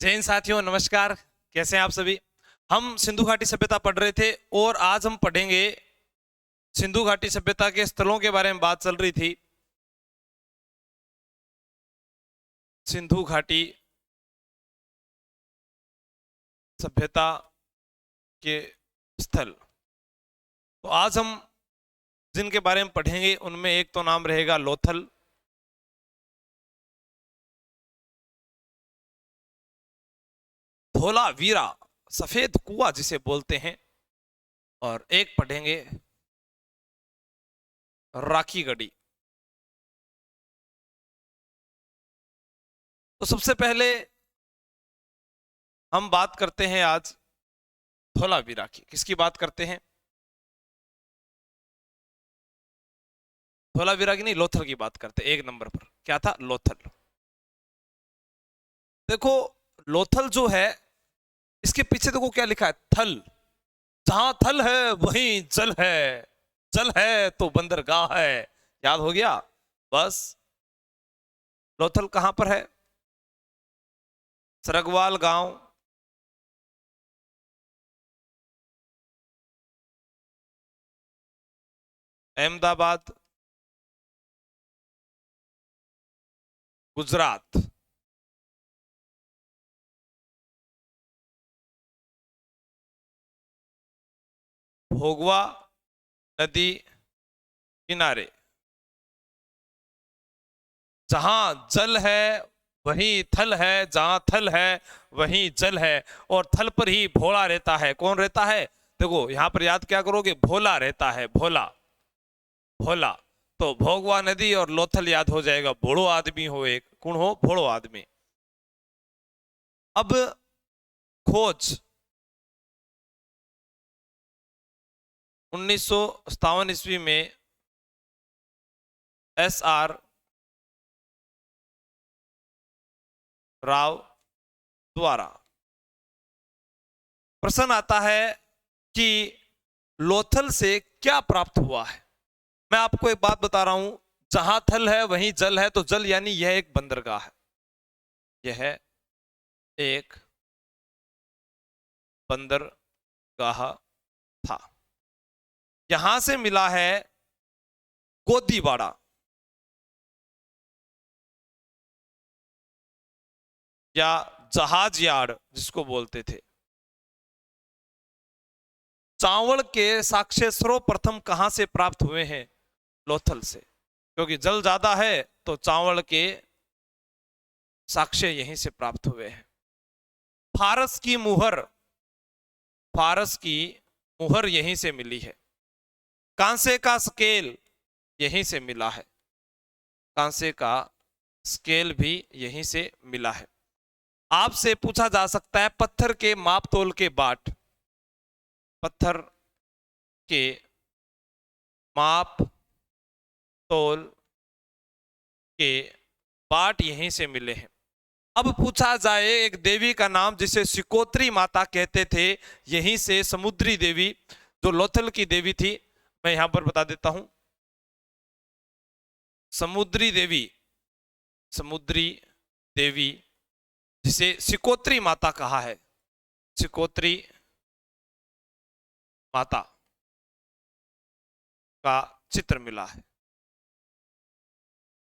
जैन साथियों नमस्कार। कैसे हैं आप सभी। हम सिंधु घाटी सभ्यता पढ़ रहे थे और आज हम पढ़ेंगे सिंधु घाटी सभ्यता के स्थलों के बारे में बात चल रही थी। सिंधु घाटी सभ्यता के स्थल, तो आज हम जिनके बारे में पढ़ेंगे उनमें एक तो नाम रहेगा लोथल, धोलावीरा सफेद कुआं जिसे बोलते हैं, और एक पढ़ेंगे राखी गढ़ी। तो सबसे पहले हम बात करते हैं आज धोलावीरा की। किसकी बात करते हैं? धोलावीरा की नहीं, लोथल की बात करते हैं। एक नंबर पर क्या था? लोथल। देखो, लोथल जो है इसके पीछे देखो क्या लिखा है, थल। जहां थल है वहीं जल है, जल है तो बंदरगाह है। याद हो गया? बस। लोथल कहां पर है? सरगवाल गांव, अहमदाबाद, गुजरात। भोगवा नदी किनारे। जहां जल है वहीं थल है, जहां थल है वहीं जल है, और थल पर ही भोला रहता है। कौन रहता है? देखो यहां पर याद क्या करोगे, भोला रहता है। भोला, भोला। तो भोगवा नदी और लोथल याद हो जाएगा। भोड़ो आदमी हो, एक कौन हो? भोड़ो आदमी। अब खोज 1957 ईस्वी में SR राव द्वारा प्रश्न आता है कि लोथल से क्या प्राप्त हुआ है। मैं आपको एक बात बता रहा हूं, जहां थल है वहीं जल है, तो जल यानी यह एक बंदरगाह है। यह एक बंदरगाह था। यहां से मिला है गोदीवाड़ा, या जहाज यार्ड जिसको बोलते थे। चावल के साक्ष्य सर्वप्रथम कहां से प्राप्त हुए हैं? लोथल से, क्योंकि जल ज्यादा है तो चावल के साक्ष्य यहीं से प्राप्त हुए हैं। फारस की मुहर, फारस की मुहर यहीं से मिली है। कांसे का स्केल यहीं से मिला है। कांसे का स्केल भी यहीं से मिला है। आपसे पूछा जा सकता है पत्थर के माप तोल के बाट, पत्थर के माप तोल के बाट यहीं से मिले हैं। अब पूछा जाए एक देवी का नाम जिसे सिकोत्री माता कहते थे, यहीं से समुद्री देवी जो लोथल की देवी थी, मैं यहां पर बता देता हूं। समुद्री देवी, समुद्री देवी जिसे सिकोत्री माता कहा है, सिकोत्री माता का चित्र मिला है।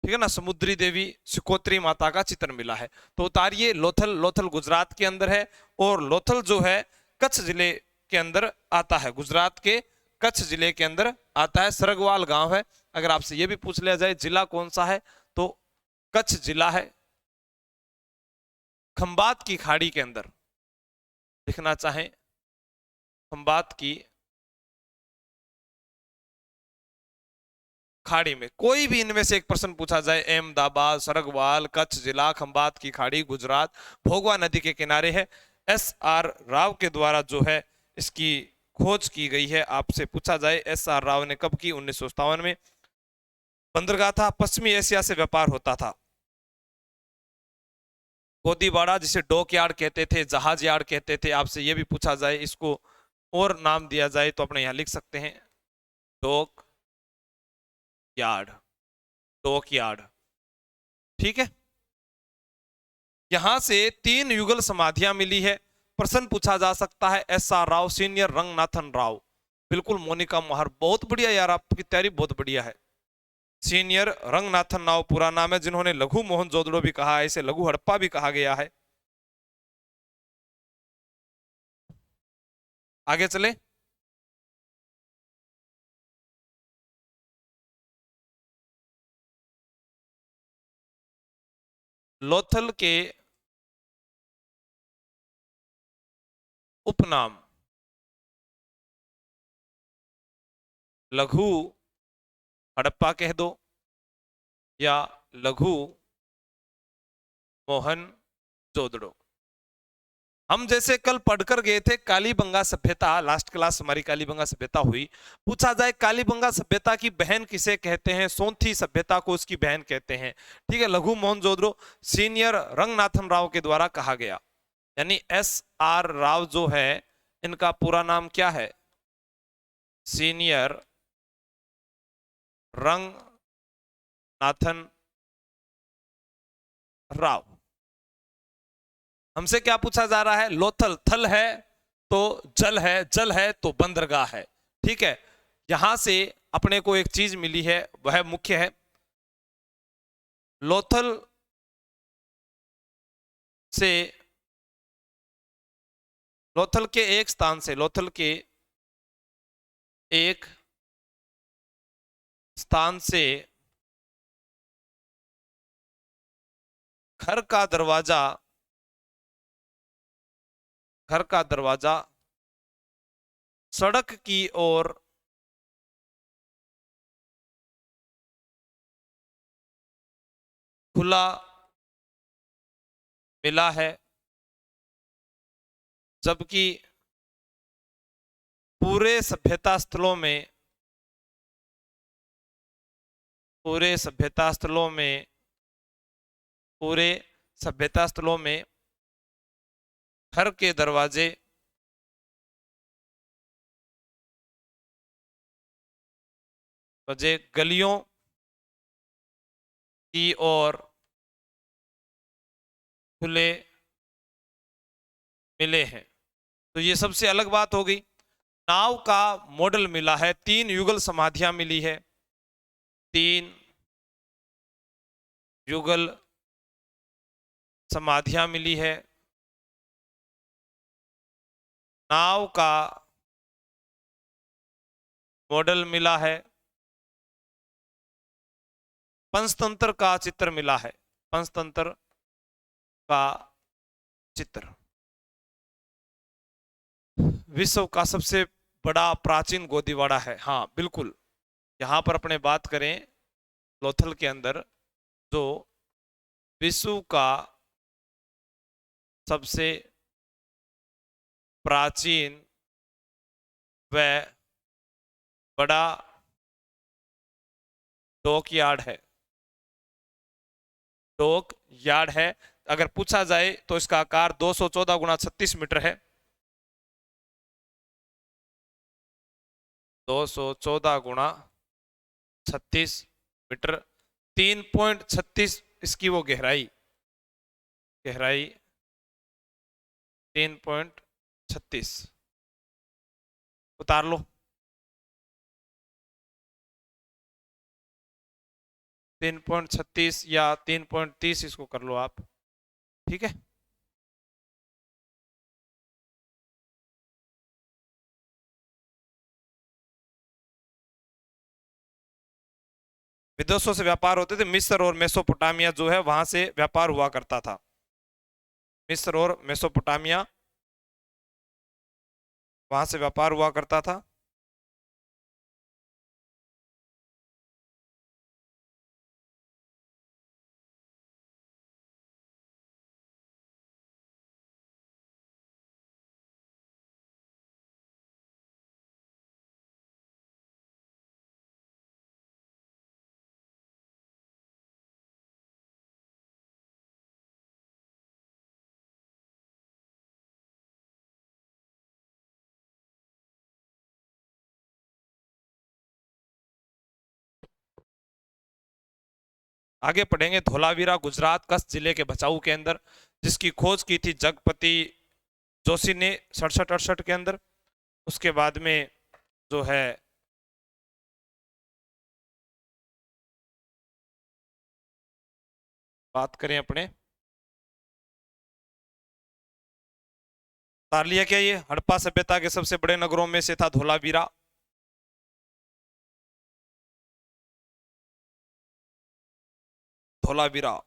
ठीक है ना, समुद्री देवी सिकोत्री माता का चित्र मिला है। तो उतारिए लोथल। लोथल गुजरात के अंदर है, और लोथल जो है कच्छ जिले के अंदर आता है। गुजरात के कच्छ जिले के अंदर आता है। सरगवाल गांव है। अगर आपसे यह भी पूछ लिया जाए जिला कौन सा है, तो कच्छ जिला है। खंबात की खाड़ी के अंदर, लिखना चाहें खंबात की खाड़ी में। कोई भी इनमें से एक प्रश्न पूछा जाए, अहमदाबाद, सरगवाल, कच्छ जिला, खंबात की खाड़ी, गुजरात, भोगवा नदी के किनारे है। SR राव के द्वारा जो है इसकी खोज की गई है। आपसे पूछा जाए SR राव ने कब की? 1957 में। बंदरगाह था, पश्चिमी एशिया से व्यापार होता था। गोदीवाड़ा जिसे डॉक यार्ड कहते थे, जहाज यार्ड कहते थे। आपसे यह भी पूछा जाए इसको और नाम दिया जाए तो अपने यहां लिख सकते हैं डॉक यार्ड, डॉक यार्ड। ठीक है। यहां से 3 युगल समाधियां मिली है। प्रश्न पूछा जा सकता है SR राव सीनियर रंगनाथन राव। बिल्कुल मोनिका महर, बहुत बढ़िया यार, आपकी तैयारी बहुत बढ़िया है। सीनियर रंगनाथन राव पूरा नाम है, जिन्होंने लघु मोहन जोदड़ो भी कहा है, इसे लघु हड़प्पा भी कहा गया है। आगे चले। लोथल के उपनाम लघु हड़प्पा कह दो या लघु मोहन जोदड़ो। हम जैसे कल पढ़कर गए थे कालीबंगा सभ्यता, लास्ट क्लास हमारी कालीबंगा सभ्यता हुई। पूछा जाए कालीबंगा सभ्यता की बहन किसे कहते हैं, सोंथी सभ्यता को उसकी बहन कहते हैं। ठीक है, लघु मोहनजोदड़ो सीनियर रंगनाथन राव के द्वारा कहा गया। यानी SR राव जो है, इनका पूरा नाम क्या है, सीनियर रंगनाथन राव। हमसे क्या पूछा जा रहा है, लोथल थल है तो जल है, जल है तो बंदरगाह है। ठीक है, यहां से अपने को एक चीज मिली है, वह मुख्य है। लोथल से, लोथल के एक स्थान से, लोथल के एक स्थान से घर का दरवाजा, घर का दरवाजा सड़क की ओर खुला मिला है, जबकि पूरे सभ्यता स्थलों में, पूरे सभ्यता स्थलों में, पूरे सभ्यता स्थलों में घर के दरवाजे बजे गलियों की ओर खुले मिले हैं। तो ये सबसे अलग बात हो गई। नाव का मॉडल मिला है, 3 युगल समाधियां मिली है, 3 युगल समाधियां मिली है। नाव का मॉडल मिला है, पंचतंत्र का चित्र मिला है, पंचतंत्र का चित्र। विश्व का सबसे बड़ा प्राचीन गोदीवाड़ा है, हाँ बिल्कुल। यहां पर अपने बात करें लोथल के अंदर, जो विश्व का सबसे प्राचीन व बड़ा डॉक यार्ड है, डॉक यार्ड है। अगर पूछा जाए तो इसका आकार 214 गुणा 36 मीटर है, 214 गुणा 36 मीटर, 3.36 इसकी वो गहराई, गहराई 3.36। उतार लो, 3.36 या 3.30 इसको कर लो आप। ठीक है, विदेशों से व्यापार होते थे, मिस्र और मेसोपोटामिया जो है वहां से व्यापार हुआ करता था, मिस्र और मेसोपोटामिया, वहां से व्यापार हुआ करता था। आगे पढ़ेंगे धोलावीरा गुजरात कच्छ जिले के भचाऊ के अंदर, जिसकी खोज की थी जगपति जोशी ने 67-68 के अंदर। उसके बाद में जो है बात करें अपने, उतार लिया क्या ये, हड़प्पा सभ्यता के सबसे बड़े नगरों में से था धोलावीरा। धोलावीरा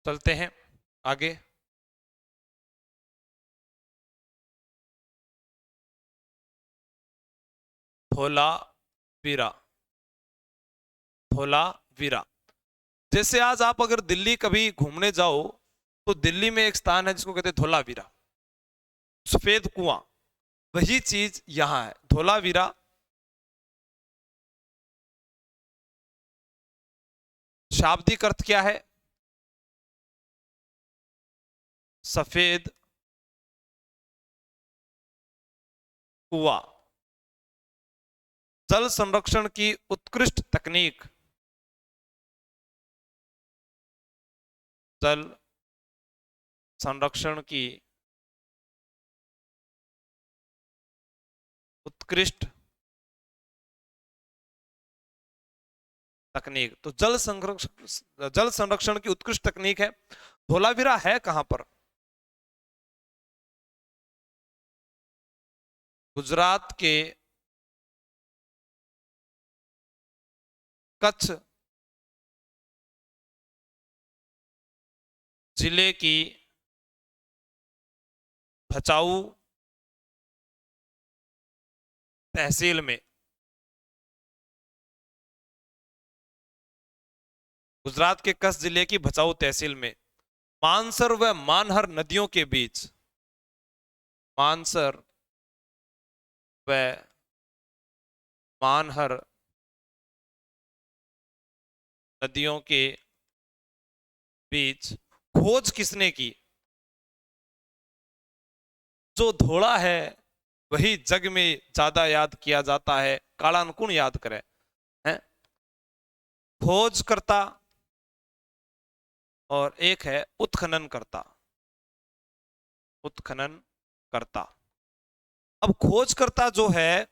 चलते हैं आगे। धोलावीरा, धोलावीरा। जैसे आज आप अगर दिल्ली कभी घूमने जाओ तो दिल्ली में एक स्थान है जिसको कहते हैं धोलावीरा, सफेद कुआं, वही चीज यहां है धोलावीरा। शाब्दिक अर्थ क्या है? सफेद कुआं। जल संरक्षण की उत्कृष्ट तकनीक, जल संरक्षण की उत्कृष्ट तकनीक। तो जल संरक्षण की उत्कृष्ट तकनीक है। धोलावीरा है कहां पर? गुजरात के कच्छ जिले की भचाऊ तहसील में, गुजरात के कच्छ जिले की भचाऊ तहसील में मानसर व मानहर नदियों के बीच, मानसर व मानहर नदियों के बीच खोज किसने की? जो धोला है वही जग में ज्यादा याद किया जाता है, कालानुकुण याद करे हैं। खोजकर्ता और एक है उत्खनन करता, उत्खनन करता। अब खोजकर्ता जो है,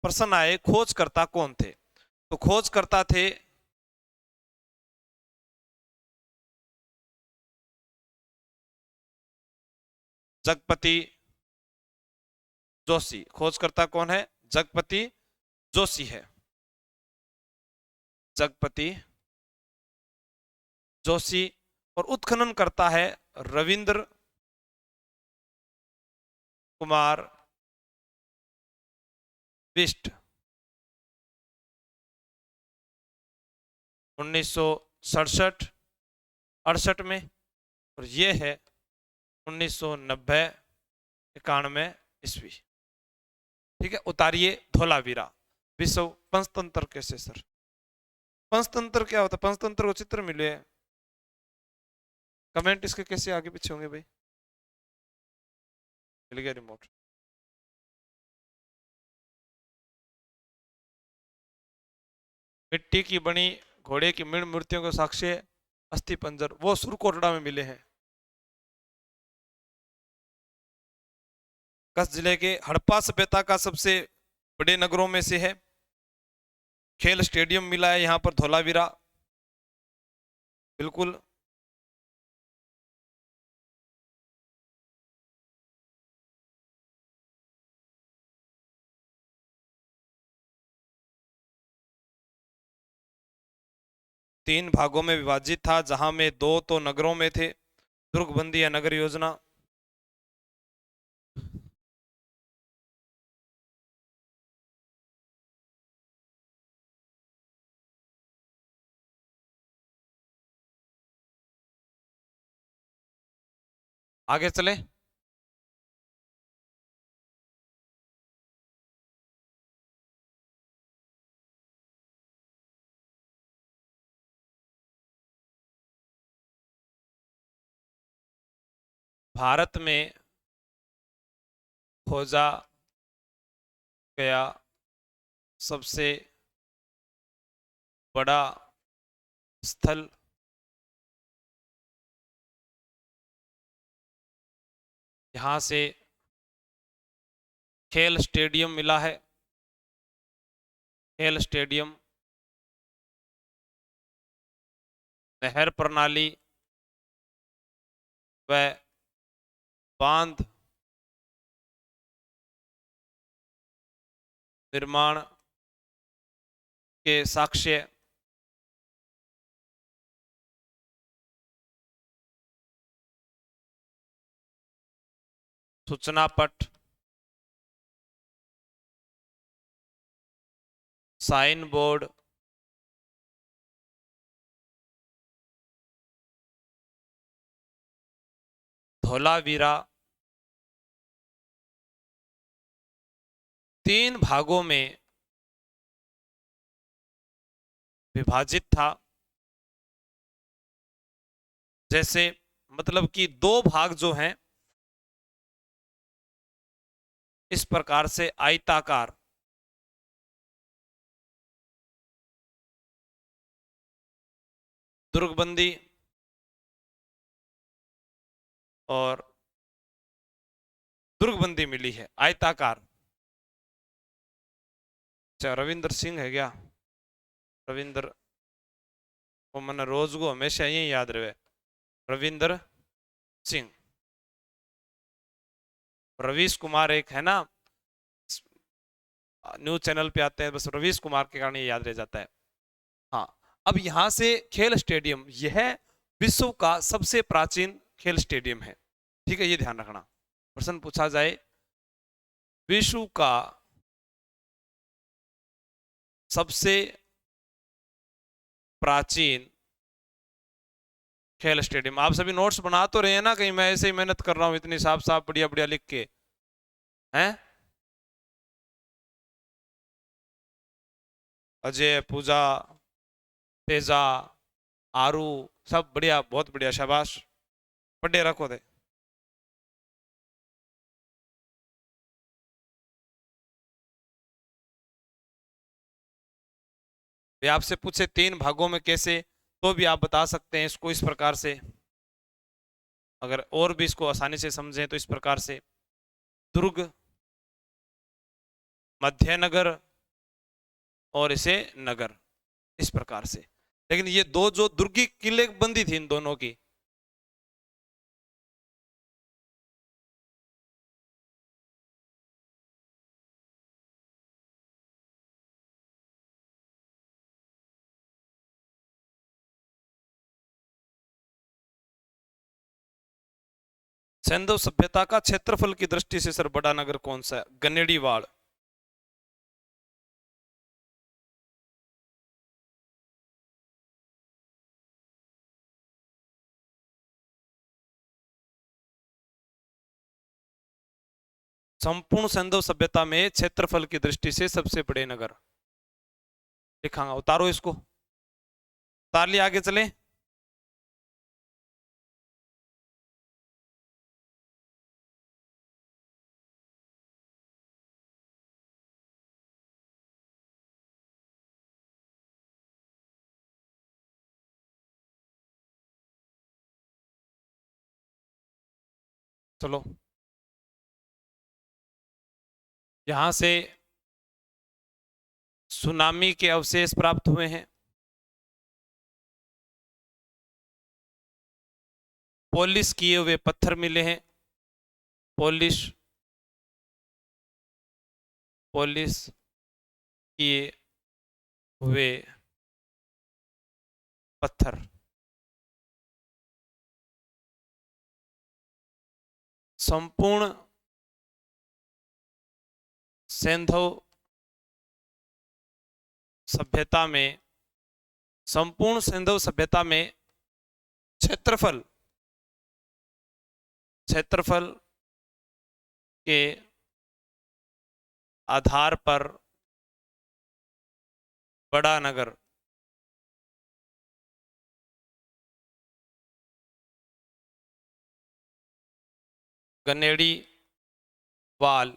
प्रश्न आए खोजकर्ता कौन थे? तो खोजकर्ता थे जगपति जोशी। खोजकर्ता कौन है? जगपति जोशी है, जगपति जोशी। और उत्खनन करता है रविंद्र कुमार बिष्ट, 1967-68 में। और ये है 1990-91 ईस्वी। ठीक है, उतारिए धोलावीरा। विश्व पंचतंत्र कैसे सर? पंचतंत्र क्या होता है? पंचतंत्र को चित्र मिले, कमेंट इसके कैसे आगे पीछे होंगे भाई? मिल गया रिमोट। मिट्टी की बनी घोड़े की मृण मूर्तियों के साक्ष्य अस्थि पंजर, वो सुरकोटड़ा में मिले हैं। कच्छ जिले के हड़प्पा सभ्यता का सबसे बड़े नगरों में से है। खेल स्टेडियम मिला है यहाँ पर धोलावीरा, बिल्कुल। तीन भागों में विभाजित था, जहां में दो तो नगरों में थे, दुर्गबंदी या नगर योजना। आगे चले। भारत में खोजा गया सबसे बड़ा स्थल यहाँ से खेल स्टेडियम मिला है। खेल स्टेडियम, नहर प्रणाली व बांध निर्माण के साक्ष्य सूचना पट, साइन बोर्ड, धोलावीरा 3 भागों में विभाजित था। जैसे मतलब कि 2 भाग जो हैं इस प्रकार से आयताकार, दुर्गबंदी और दुर्गबंदी मिली है, आयताकार। अच्छा, रविंद्र सिंह है क्या? रविंद्र को मैंने रोज को हमेशा यही याद रहे, रविंद्र सिंह। रवीश कुमार एक है ना, न्यूज चैनल पे आते हैं, बस रवीश कुमार के कारण ये याद रह जाता है। हाँ, अब यहां से खेल स्टेडियम, यह विश्व का सबसे प्राचीन खेल स्टेडियम है। ठीक है, ये ध्यान रखना। प्रश्न पूछा जाए विश्व का सबसे प्राचीन खेल स्टेडियम। आप सभी नोट्स बना तो रहे हैं ना? कहीं मैं ऐसे ही मेहनत कर रहा हूं इतनी साफ साफ बढ़िया बढ़िया लिख के, हैं? अजय, पूजा, तेजा, आरू, सब बढ़िया, बहुत बढ़िया, शाबाश। पढ़े रखो दे। वे आपसे पूछे 3 भागों में कैसे, तो भी आप बता सकते हैं इसको इस प्रकार से। अगर और भी इसको आसानी से समझें तो इस प्रकार से, दुर्ग, मध्यनगर और इसे नगर, इस प्रकार से। लेकिन ये 2 जो दुर्ग की किले बंदी थी इन दोनों की, सिंधु सभ्यता का क्षेत्रफल की दृष्टि से सर बड़ा नगर कौन सा है? गनेड़ीवाड़। संपूर्ण सिंधु सभ्यता में क्षेत्रफल की दृष्टि से सबसे बड़े नगर लिखांगा। उतारो इसको, उतार लिया, आगे चले। चलो, यहां से सुनामी के अवशेष प्राप्त हुए हैं। पॉलिश किए हुए पत्थर मिले हैं। पॉलिश, पॉलिश किए हुए पत्थर। संपूर्ण सिंधु सभ्यता में, संपूर्ण सिंधु सभ्यता में क्षेत्रफल, क्षेत्रफल के आधार पर बड़ा नगर गनेड़ी वाल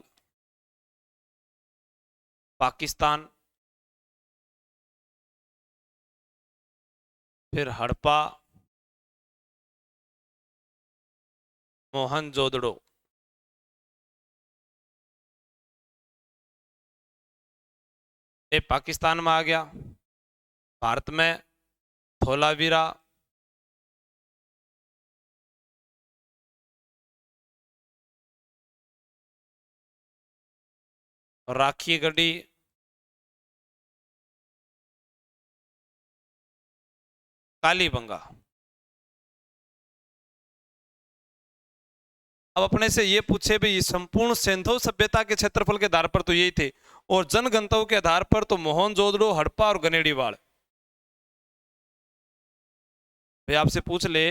पाकिस्तान, फिर हड़प्पा मोहनजोदड़ो। ये पाकिस्तान में आ गया। भारत में धोलावीरा, राखी गढ़ी, कालीबंगा। अब अपने से ये पूछे भाई संपूर्ण सिंधु सभ्यता के क्षेत्रफल के आधार पर तो यही थे, और जनगणताओं के आधार पर तो मोहनजोदड़ो, हड़प्पा और गनेड़ीवाड़। भाई आपसे पूछ ले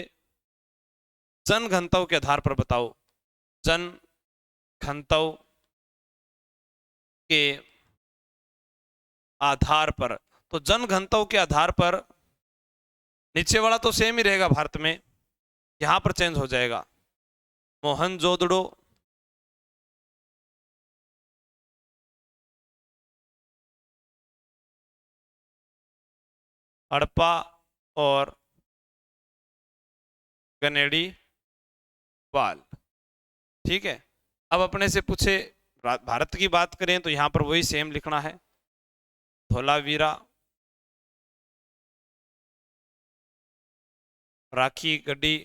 जनगणताओं के आधार पर बताओ, जनगणताओं के आधार पर, तो जनगणताओं के आधार पर नीचे वाला तो सेम ही रहेगा भारत में, यहां पर चेंज हो जाएगा। मोहनजोदड़ो, हड़प्पा और गनेड़ी वाल। ठीक है। अब अपने से पूछे भारत की बात करें तो यहां पर वही सेम लिखना है, धोलावीरा, राखी गढ़ी,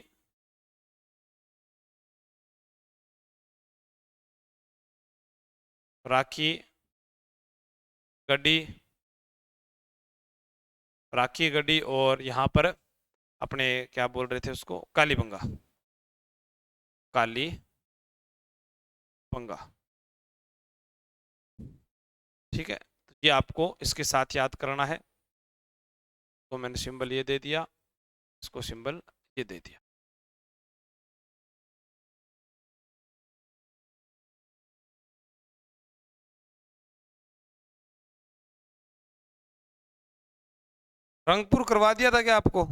राखी गढ़ी, राखी गढ़ी, और यहां पर अपने क्या बोल रहे थे उसको, कालीबंगा, कालीबंगा। ठीक है, तो ये आपको इसके साथ याद करना है। तो मैंने सिंबल ये दे दिया, इसको सिंबल ये दे दिया। रंगपुर करवा दिया था क्या आपको?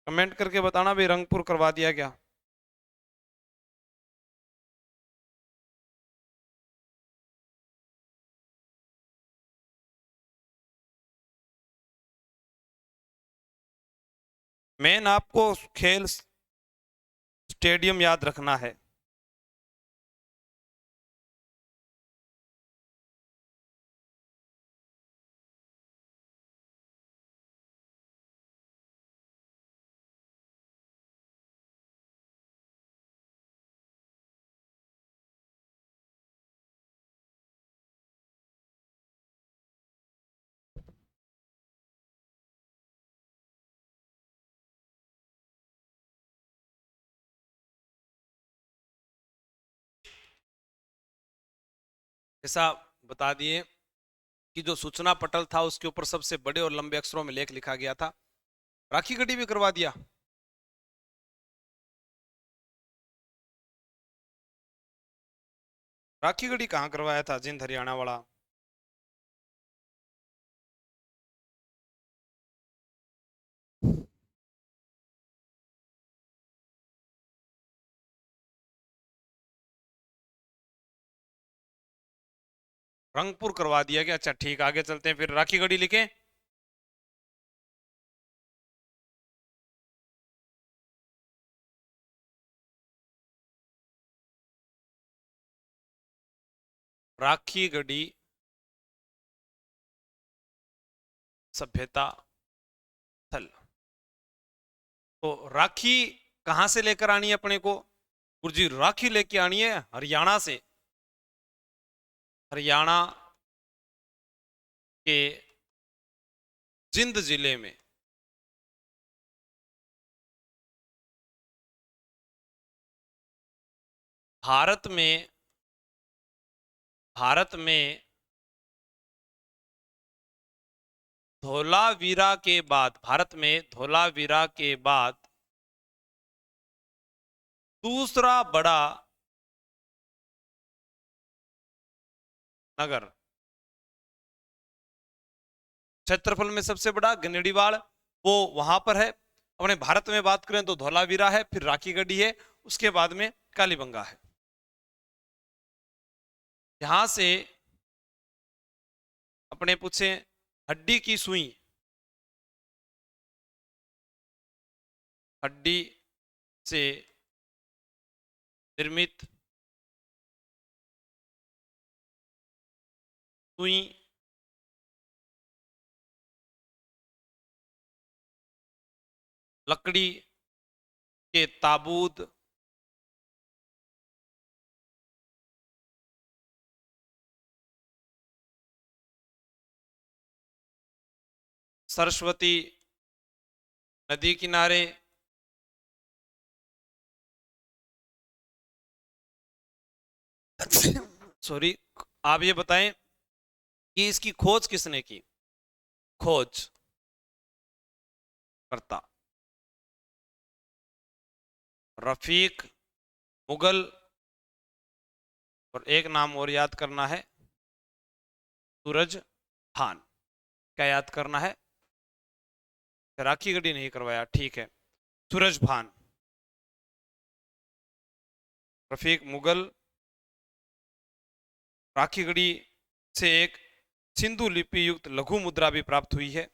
कमेंट करके बताना भाई, रंगपुर करवा दिया क्या? मेन आपको खेल स्टेडियम याद रखना है। ऐसा बता दिए कि जो सूचना पटल था उसके ऊपर सबसे बड़े और लंबे अक्षरों में लेख लिखा गया था। राखी गढ़ी भी करवा दिया। राखी गढ़ी कहाँ करवाया था? जिंद हरियाणा वाला। रंगपुर करवा दिया क्या? अच्छा ठीक, आगे चलते हैं, फिर राखी गढ़ी लिखे। राखी गढ़ी सभ्यता स्थल। तो राखी कहां से लेकर आनी है अपने को? गुरुजी राखी लेके आनी है हरियाणा से। हरियाणा के जिंद जिले में भारत में, भारत में धोलावीरा के बाद, भारत में धोलावीरा के बाद दूसरा बड़ा नगर क्षेत्रफल में सबसे बड़ा गनेड़ीवाड़ वो वहां पर है। अपने भारत में बात करें तो धौलावीरा है, फिर राखीगढ़ी है, उसके बाद में कालीबंगा है। यहां से अपने पूछे हड्डी की सुई, हड्डी से निर्मित सुई लकड़ी के ताबूत, सरस्वती नदी किनारे, सॉरी, आप ये बताएं कि इसकी खोज किसने की? खोज करता रफीक मुगल, और एक नाम और याद करना है, सूरज खान। क्या याद करना है? राखीगढ़ी नहीं करवाया, ठीक है, सूरज भान, रफीक मुगल, राखीगढ़ी से एक सिंधु लिपि युक्त लघु मुद्रा भी प्राप्त हुई है।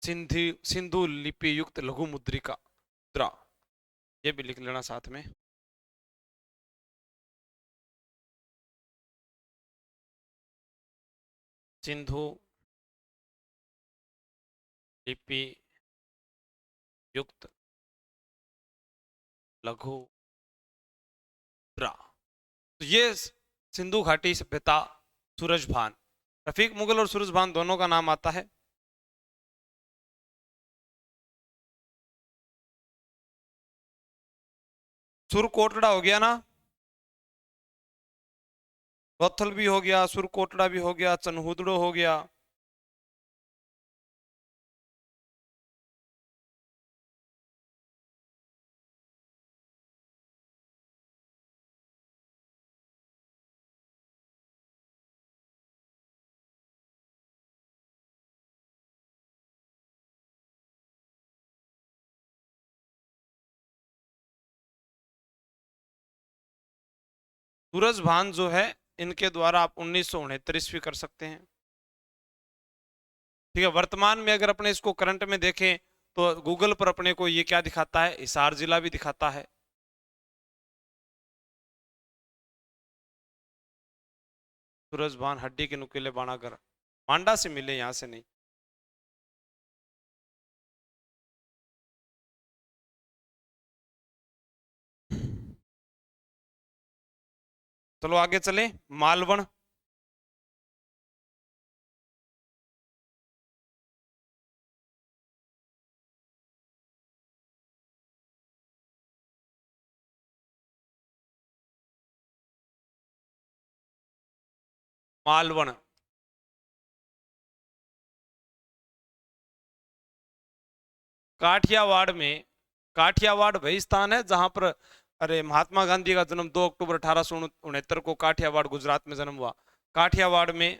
सिंधु लिपि युक्त लघु मुद्रिका मुद्रा, ये भी लिख लेना साथ में। सिंधु लिपि युक्त लघु मुद्रा, तो ये सिंधु घाटी सभ्यता सूरजभान, रफीक मुगल और सूरजभान दोनों का नाम आता है। सुरकोटड़ा हो गया ना, लोथल भी हो गया, सुरकोटड़ा भी हो गया, चनहुदड़ो हो गया। सूरजभान जो है, इनके द्वारा आप 1969 ईस्वी कर सकते हैं। ठीक है, वर्तमान में अगर अपने इसको करंट में देखें तो गूगल पर अपने को ये क्या दिखाता है, हिसार जिला भी दिखाता है। सूरजभान हड्डी के नुकीले बाणागर, मांडा से मिले, यहां से नहीं। चलो आगे चले, मालवण। मालवण काठियावाड़ में, काठियावाड़ वही स्थान है जहां पर, अरे, महात्मा गांधी का जन्म 2 अक्टूबर 1869 को काठियावाड़ गुजरात में जन्म हुआ। काठियावाड़ में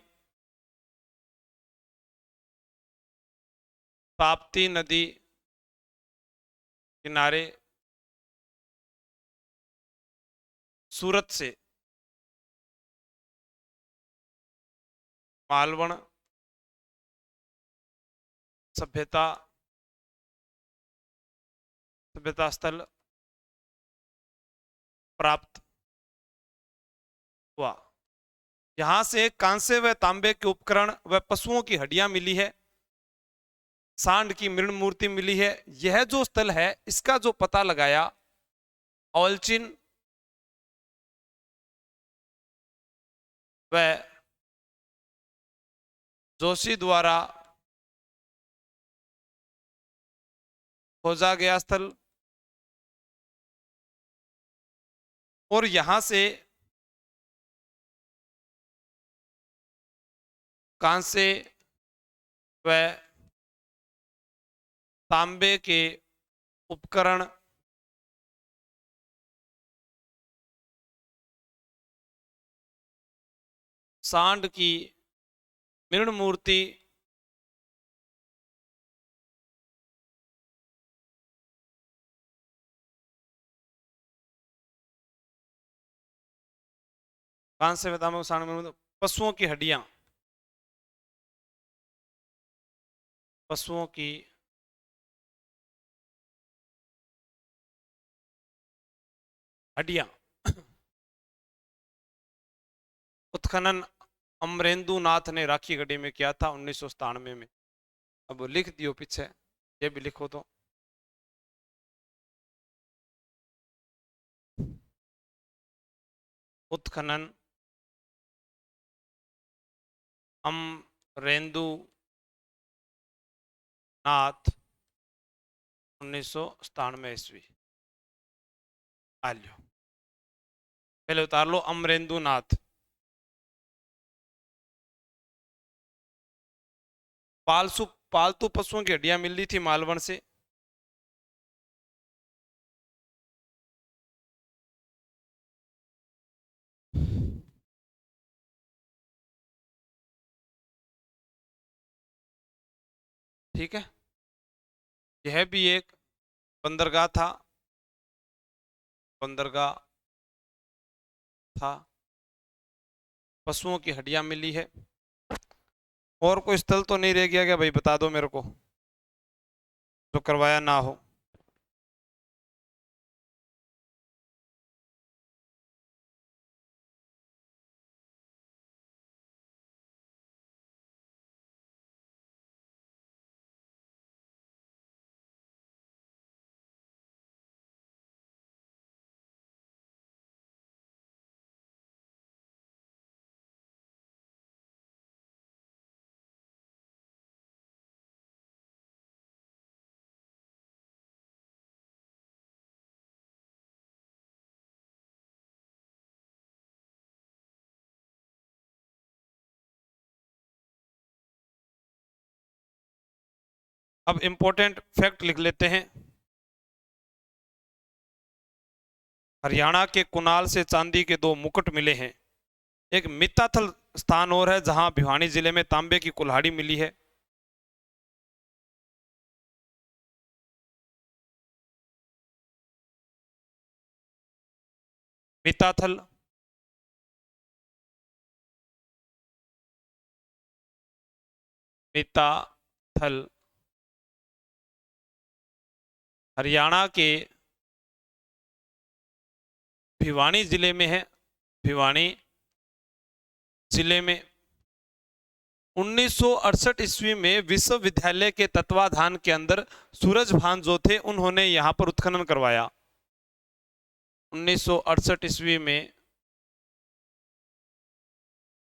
ताप्ती नदी किनारे सूरत से मालवण सभ्यता सभ्यता स्थल प्राप्त हुआ। यहां से कांसे व तांबे के उपकरण व पशुओं की हड्डियां मिली है, सांड की मृण मूर्ति मिली है। यह जो स्थल है इसका जो पता लगाया ऑलचिन व जोशी द्वारा खोजा गया स्थल, और यहां से कांसे व तांबे के उपकरण सांड की मृण मूर्ति कहां से बताऊं? सांड मृण, पशुओं की हड्डियां, पशुओं की हड्डियां। उत्खनन अमरेंदु नाथ ने राखी गढ़ी में किया था 1997 में। अब लिख दियो पीछे, ये भी लिखो तो। उत्खनन अमरेंदु नाथ 1997 ईस्वी। आ लो, पहले उतार लो अमरेंदु नाथ। पालतू पशुओं की हड्डियां मिल रही थी मालवण से। ठीक है, यह भी एक बंदरगाह था, बंदरगाह था, पशुओं की हड्डियां मिली है। और कोई स्थल तो नहीं रह गया क्या भाई? बता दो मेरे को, जो करवाया ना हो। अब इंपॉर्टेंट फैक्ट लिख लेते हैं। हरियाणा के कुनाल से चांदी के 2 मुकुट मिले हैं। एक मित्ताथल स्थान और है जहां भिवानी जिले में तांबे की कुल्हाड़ी मिली है। मित्ताथल, मित्ताथल हरियाणा के भिवानी जिले में है। भिवानी जिले में 1968 ईस्वी में विश्वविद्यालय के तत्वाधान के अंदर सूरजभान जो थे उन्होंने यहां पर उत्खनन करवाया। 1968 ईस्वी में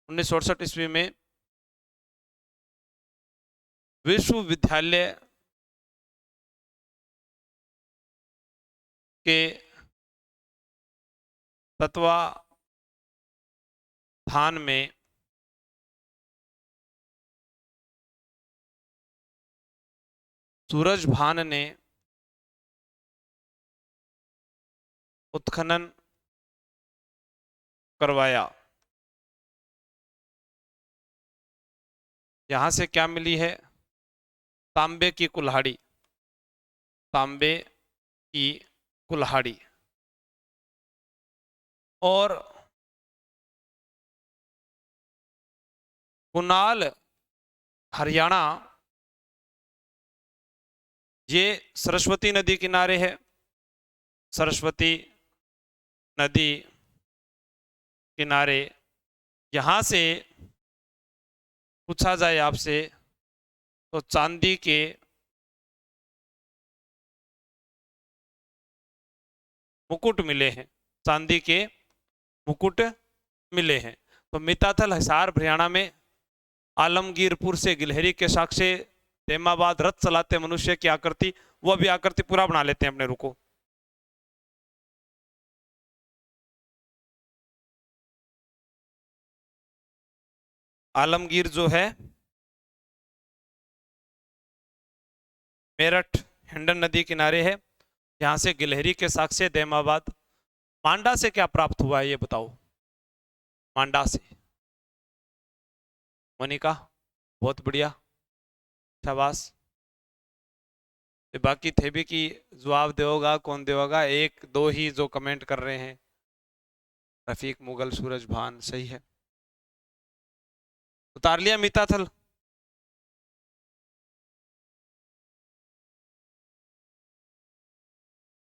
1968 ईस्वी में विश्वविद्यालय के तत्वाधान में सूरजभान ने उत्खनन करवाया। यहां से क्या मिली है? तांबे की कुल्हाड़ी, तांबे की कुल्हाड़ी। और कुनाल हरियाणा, ये सरस्वती नदी किनारे है। सरस्वती नदी किनारे, यहां से पूछा जाए आपसे तो चांदी के मुकुट मिले हैं, चांदी के मुकुट मिले हैं। तो मिताथल हिसार हरियाणा में, आलमगीरपुर से गिलहरी के साक्ष्य से तेमाबाद रथ चलाते मनुष्य की आकृति, वो भी आकृति पूरा बना लेते हैं अपने। रुको, आलमगीर जो है मेरठ हिंडन नदी किनारे है। यहां से गिलहरी के साक्ष्य देमाबाद। मांडा से क्या प्राप्त हुआ है ये बताओ? मांडा से मोनिका, बहुत बढ़िया, शाबाश। तो बाकी थे भी कि जवाब देगा कौन देगा, एक दो ही जो कमेंट कर रहे हैं। रफीक, मुगल, सूरज भान, सही है। उतार लिया मिताथल।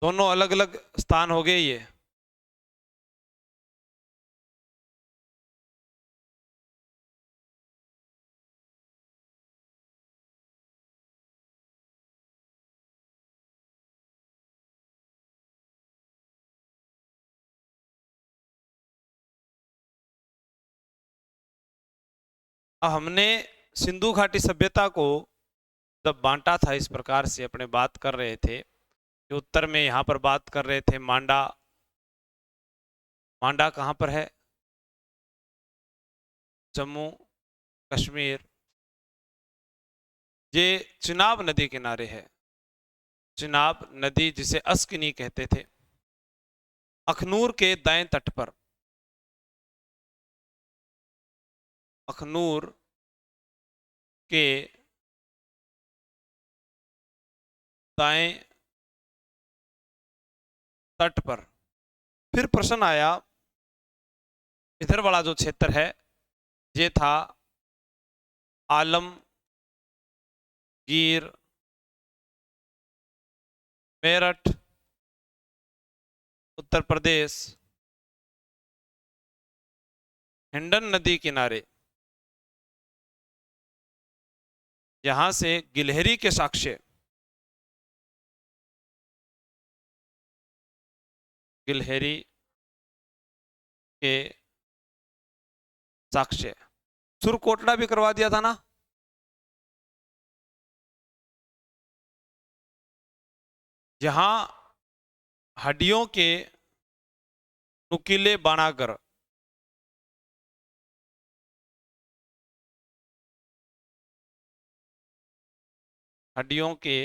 दोनों अलग अलग स्थान हो गए ये। अब हमने सिंधु घाटी सभ्यता को जब बांटा था इस प्रकार से, अपने बात कर रहे थे कि उत्तर में यहाँ पर बात कर रहे थे मांडा। मांडा कहाँ पर है? जम्मू कश्मीर। ये चिनाब नदी किनारे है। चिनाब नदी जिसे अस्किनी कहते थे, अखनूर के दाएं तट पर। अखनूर के दाएं तट पर। फिर प्रश्न आया, इधर वाला जो क्षेत्र है ये था आलमगीर, मेरठ, उत्तर प्रदेश, हिंडन नदी किनारे। यहां से गिलहरी के साक्ष्य, गिलहरी के साक्ष्य। सुरकोटड़ा भी करवा दिया था ना। यहां हड्डियों के नुकीले बानागर, हड्डियों के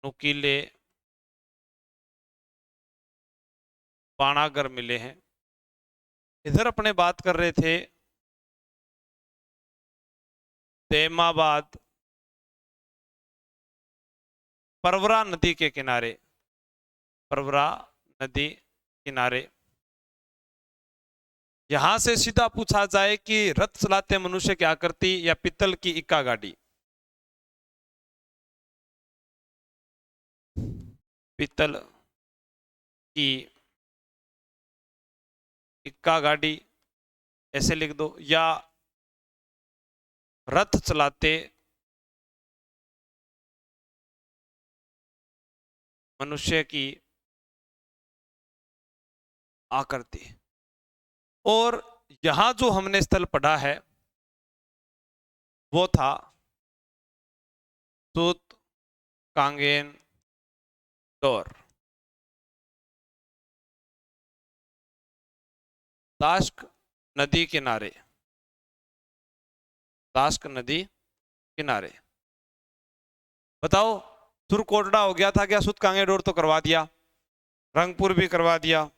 नुकीले बानागर मिले हैं। इधर अपने बात कर रहे थे तैमाबाद, परवरा नदी के किनारे, परवरा नदी किनारे। यहां से सीधा पूछा जाए कि रथ चलाते मनुष्य क्या करती, या पित्तल की इक्का गाड़ी। पित्तल की इक्का गाड़ी ऐसे लिख दो, या रथ चलाते मनुष्य की आकृति। और यहां जो हमने स्थल पढ़ा है वो था सूत कांगेन दौर। ताश्क नदी किनारे, ताश्क नदी किनारे। बताओ, सुरकोटड़ा हो गया था क्या? सूत कांगे डोर तो करवा दिया, रंगपुर भी करवा दिया।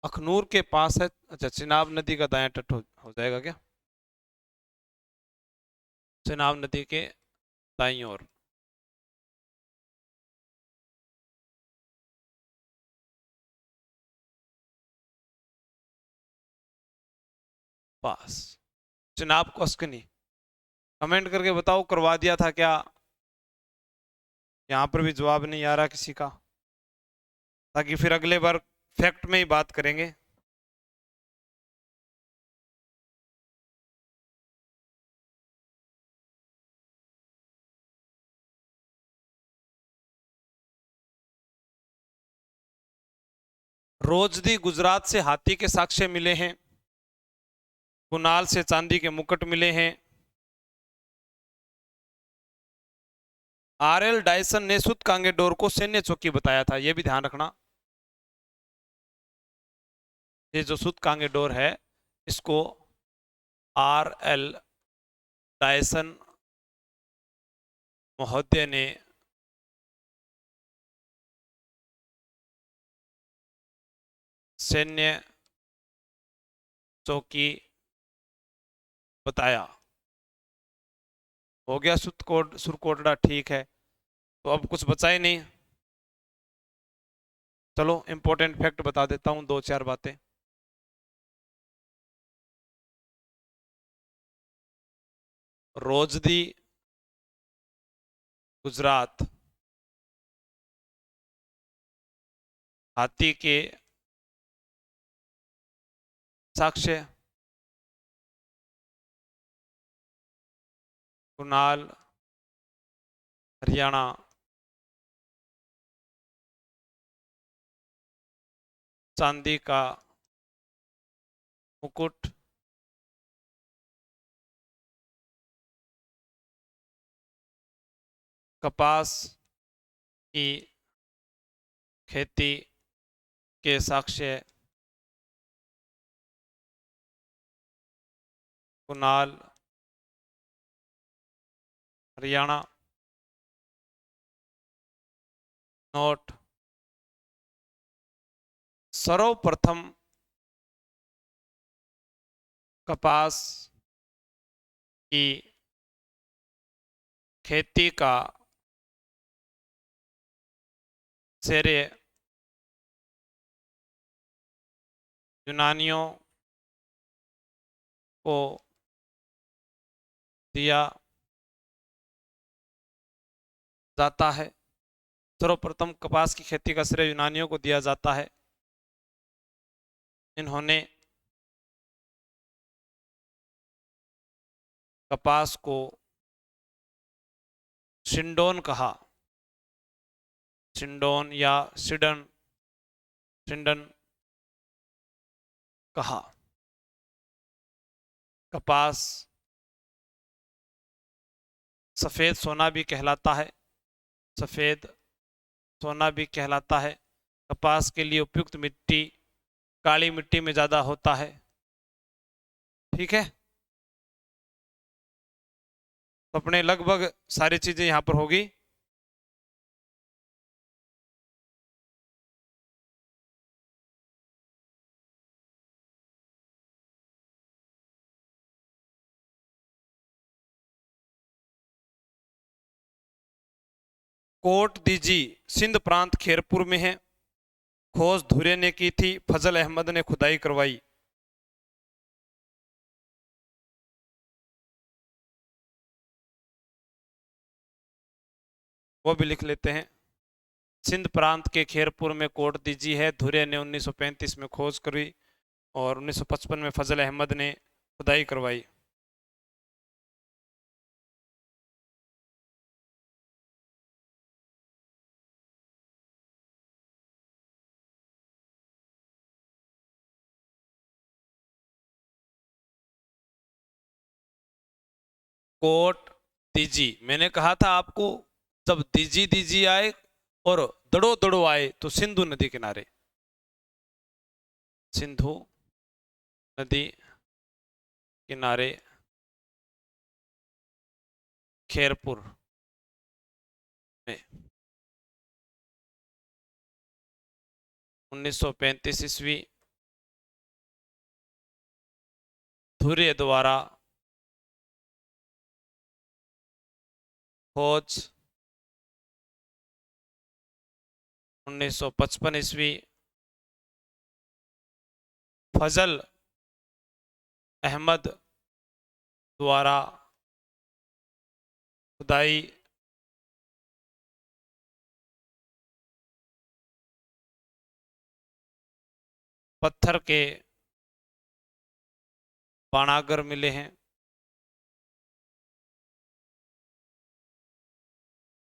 अखनूर के पास है, अच्छा चिनाब नदी का दायां तट हो जाएगा क्या? चिनाब नदी के दाईं ओर। पास चिनाब को अस्कनी। कमेंट करके बताओ करवा दिया था क्या? यहाँ पर भी जवाब नहीं आ रहा किसी का, ताकि फिर अगले बार फैक्ट में ही बात करेंगे। रोजदी गुजरात से हाथी के साक्ष्य मिले हैं। कुनाल से चांदी के मुकुट मिले हैं। आरएल डायसन ने सुत कांगे डोर को सैन्य चौकी बताया था, यह भी ध्यान रखना। ये जो सूतकांगे डोर है इसको R.L. डायसन महोदय ने सैन्य चौकी बताया। हो गया सुरकोटड़ा, ठीक है। तो अब कुछ बचा ही नहीं। चलो इंपॉर्टेंट फैक्ट बता देता हूं, दो चार बातें। रोजदी गुजरात, हाथी के साक्ष्य, कुनाल हरियाणा, चांदी का मुकुट, कपास की खेती के साक्ष्य, कुनाल हरियाणा, नोट, सर्वप्रथम कपास की खेती का श्रेय यूनानियों को दिया जाता है। सर्वप्रथम कपास की खेती का श्रेय यूनानियों को दिया जाता है। इन्होंने कपास को सिंडोन कहा, सिंडोन या सिडन, सिंडन कहा। कपास सफेद सोना भी कहलाता है, सफेद सोना भी कहलाता है। कपास के लिए उपयुक्त मिट्टी काली मिट्टी में ज्यादा होता है। ठीक है, तो अपने लगभग सारी चीजें यहां पर होगी। कोट दीजी सिंध प्रांत खेरपुर में है। खोज धुरे ने की थी, फजल अहमद ने खुदाई करवाई। वो भी लिख लेते हैं। सिंध प्रांत के खेरपुर में कोट दीजी है। धुरे ने 1935 में खोज करी और 1955 में फजल अहमद ने खुदाई करवाई। कोट दीजी, मैंने कहा था आपको, जब दीजी दीजी आए और दड़ो दड़ो आए तो सिंधु नदी किनारे, सिंधु नदी किनारे खेरपुर में 1935 ईस्वी धुरे द्वारा खोज, 1955 ईस्वी फजल अहमद द्वारा खुदाई, पत्थर के पानागर मिले हैं।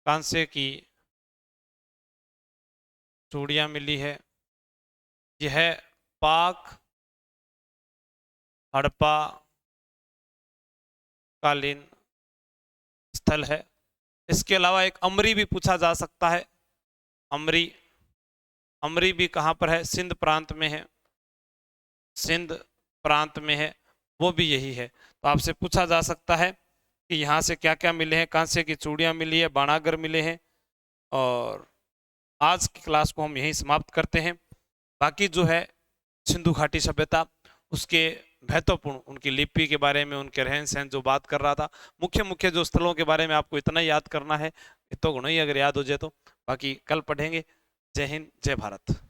कांसे की चूड़ियां मिली है। यह पाक हड़प्पा कालीन स्थल है। इसके अलावा एक अमरी भी पूछा जा सकता है। अमरी, अमरी भी कहां पर है? सिंध प्रांत में है। सिंध प्रांत में है वो भी यही है। तो आपसे पूछा जा सकता है कि यहाँ से क्या क्या मिले हैं, कांसे की चूड़ियाँ मिली है, बाणागर मिले हैं। और आज की क्लास को हम यहीं समाप्त करते हैं। बाकी जो है सिंधु घाटी सभ्यता, उसके महत्वपूर्ण उनकी लिपि के बारे में, उनके रहन सहन जो बात कर रहा था, मुख्य मुख्य जो स्थलों के बारे में आपको इतना याद करना है, तो गुण ही अगर याद हो जाए तो, बाकी कल पढ़ेंगे। जय हिंद, जय भारत।